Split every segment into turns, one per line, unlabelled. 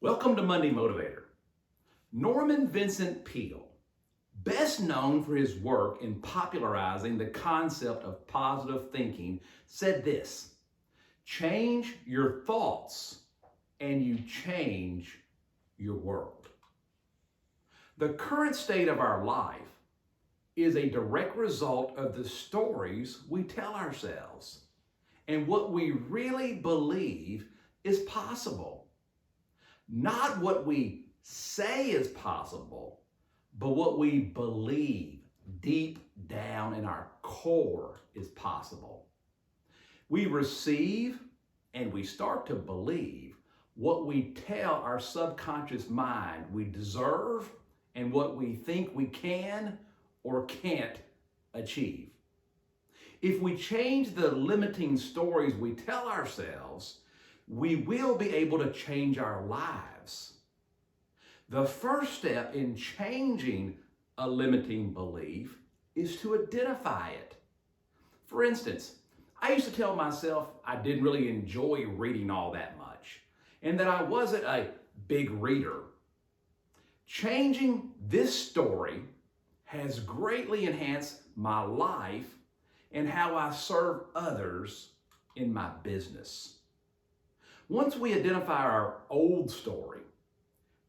Welcome to Monday Motivator. Norman Vincent Peale, best known for his work in popularizing the concept of positive thinking, said this: change your thoughts and you change your world. The current state of our life is a direct result of the stories we tell ourselves and what we really believe is possible. Not what we say is possible, but what we believe deep down in our core is possible. We receive and we start to believe what we tell our subconscious mind we deserve and what we think we can or can't achieve. If we change the limiting stories we tell ourselves, we will be able to change our lives. The first step in changing a limiting belief is to identify it. For instance, I used to tell myself I didn't really enjoy reading all that much and that I wasn't a big reader. Changing this story has greatly enhanced my life and how I serve others in my business. Once we identify our old story,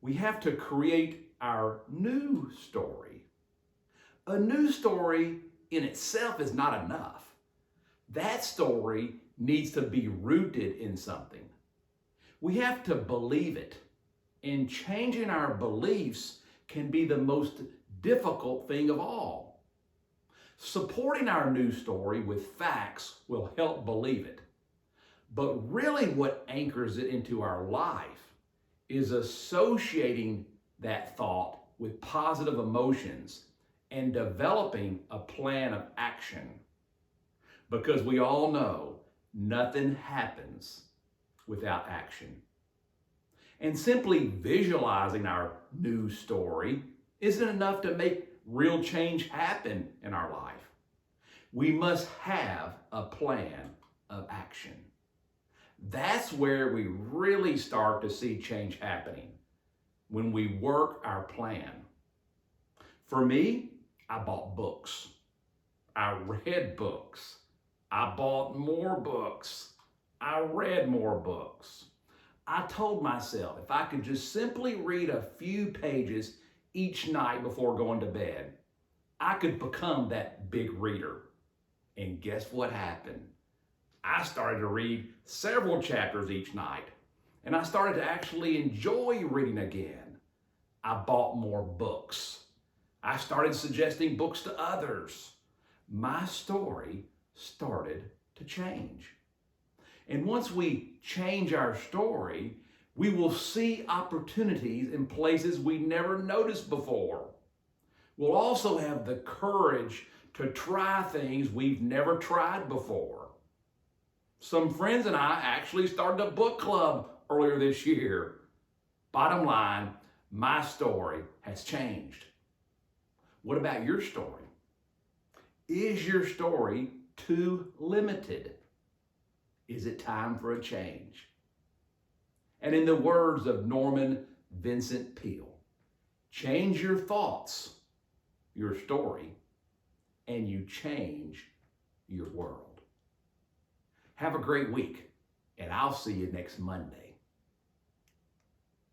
we have to create our new story. A new story in itself is not enough. That story needs to be rooted in something. We have to believe it, and changing our beliefs can be the most difficult thing of all. Supporting our new story with facts will help believe it. But really what anchors it into our life is associating that thought with positive emotions and developing a plan of action. Because we all know nothing happens without action. And simply visualizing our new story isn't enough to make real change happen in our life. We must have a plan of action. That's where we really start to see change happening, when we work our plan. For me, I bought books. I read books. I bought more books. I read more books. I told myself if I could just simply read a few pages each night before going to bed, I could become that big reader. And guess what happened? I started to read several chapters each night, and I started to actually enjoy reading again. I bought more books. I started suggesting books to others. My story started to change. And once we change our story, we will see opportunities in places we never noticed before. We'll also have the courage to try things we've never tried before. Some friends and I actually started a book club earlier this year. Bottom line, my story has changed. What about your story? Is your story too limited? Is it time for a change? And in the words of Norman Vincent Peale, change your thoughts, your story, and you change your world. Have a great week, and I'll see you next Monday.